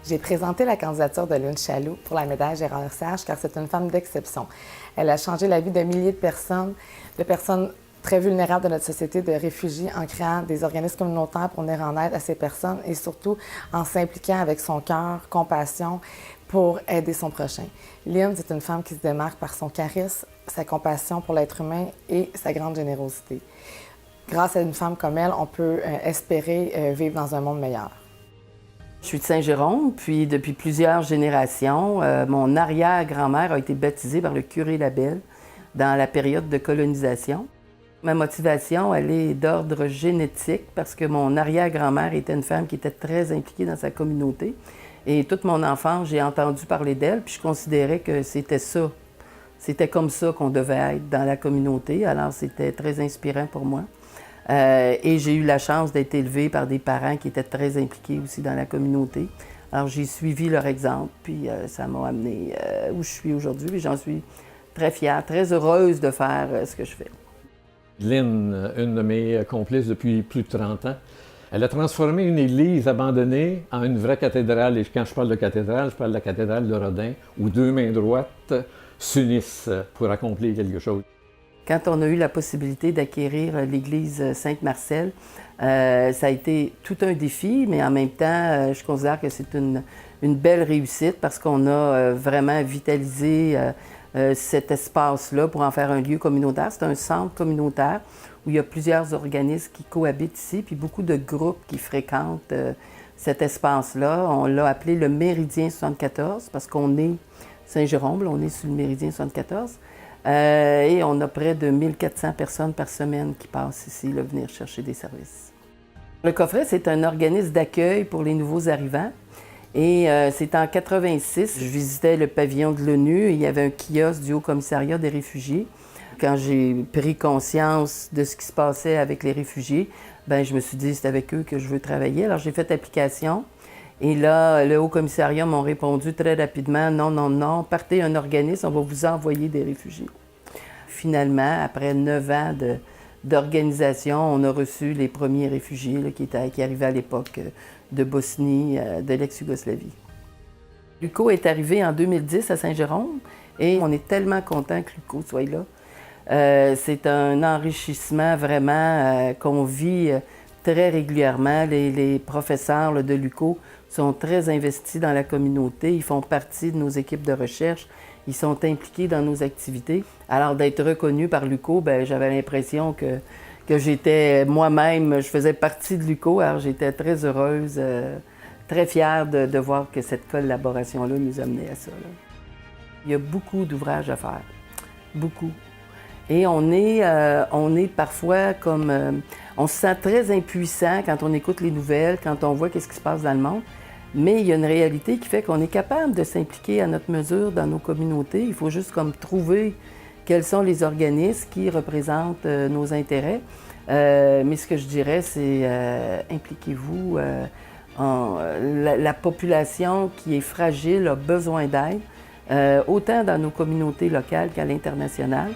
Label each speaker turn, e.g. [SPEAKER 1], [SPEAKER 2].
[SPEAKER 1] J'ai présenté la candidature de Lynn Chaloux pour la médaille Gérard Sage car c'est une femme d'exception. Elle a changé la vie de milliers de personnes très vulnérables de notre société, de réfugiés, en créant des organismes communautaires pour venir en aide à ces personnes et surtout en s'impliquant avec son cœur, compassion, pour aider son prochain. Lynn, c'est une femme qui se démarque par son charisme, sa compassion pour l'être humain et sa grande générosité. Grâce à une femme comme elle, on peut espérer vivre dans un monde meilleur.
[SPEAKER 2] Je suis de Saint-Jérôme, puis depuis plusieurs générations, mon arrière-grand-mère a été baptisée par le curé Labelle dans la période de colonisation. Ma motivation, elle est d'ordre génétique parce que mon arrière-grand-mère était une femme qui était très impliquée dans sa communauté. Et toute mon enfance, j'ai entendu parler d'elle, puis je considérais que c'était ça. C'était comme ça qu'on devait être dans la communauté, alors c'était très inspirant pour moi. Et j'ai eu la chance d'être élevée par des parents qui étaient très impliqués aussi dans la communauté. Alors j'ai suivi leur exemple, puis ça m'a amenée où je suis aujourd'hui, et j'en suis très fière, très heureuse de faire ce que je fais.
[SPEAKER 3] Lynn, une de mes complices depuis plus de 30 ans, elle a transformé une église abandonnée en une vraie cathédrale. Et quand je parle de cathédrale, je parle de la cathédrale de Rodin, où deux mains droites s'unissent pour accomplir quelque chose.
[SPEAKER 2] Quand on a eu la possibilité d'acquérir l'église Sainte-Marcelle, ça a été tout un défi, mais en même temps, je considère que c'est une belle réussite parce qu'on a vraiment vitalisé cet espace-là pour en faire un lieu communautaire. C'est un centre communautaire où il y a plusieurs organismes qui cohabitent ici, puis beaucoup de groupes qui fréquentent cet espace-là. On l'a appelé le Méridien 74 parce qu'on est Saint-Jérôme, on est sur le Méridien 74. Et on a près de 1400 personnes par semaine qui passent ici, là, venir chercher des services. Le Coffret, c'est un organisme d'accueil pour les nouveaux arrivants. Et c'est en 86, je visitais le pavillon de l'ONU et il y avait un kiosque du Haut-Commissariat des réfugiés. Quand j'ai pris conscience de ce qui se passait avec les réfugiés, bien, je me suis dit c'est avec eux que je veux travailler. Alors j'ai fait application. Et là, le Haut-Commissariat m'a répondu très rapidement, non, partez un organisme, on va vous envoyer des réfugiés. Finalement, après 9 ans d'organisation, on a reçu les premiers réfugiés là, qui arrivaient à l'époque de Bosnie, de l'ex-Yougoslavie. L'UCO est arrivé en 2010 à Saint-Jérôme et on est tellement content que l'UCO soit là. C'est un enrichissement vraiment qu'on vit très régulièrement. Les professeurs là, de l'UCO sont très investis dans la communauté, ils font partie de nos équipes de recherche, ils sont impliqués dans nos activités. Alors d'être reconnu par l'UCO, bien, j'avais l'impression que j'étais moi-même, je faisais partie de l'UCO, alors j'étais très heureuse, très fière de voir que cette collaboration-là nous amenait à ça. Là. Il y a beaucoup d'ouvrages à faire, beaucoup. Et on est parfois comme... on se sent très impuissant quand on écoute les nouvelles, quand on voit qu'est-ce qui se passe dans le monde. Mais il y a une réalité qui fait qu'on est capable de s'impliquer à notre mesure dans nos communautés. Il faut juste comme trouver quels sont les organismes qui représentent nos intérêts. Mais ce que je dirais, c'est impliquez-vous. La population qui est fragile a besoin d'aide, autant dans nos communautés locales qu'à l'international.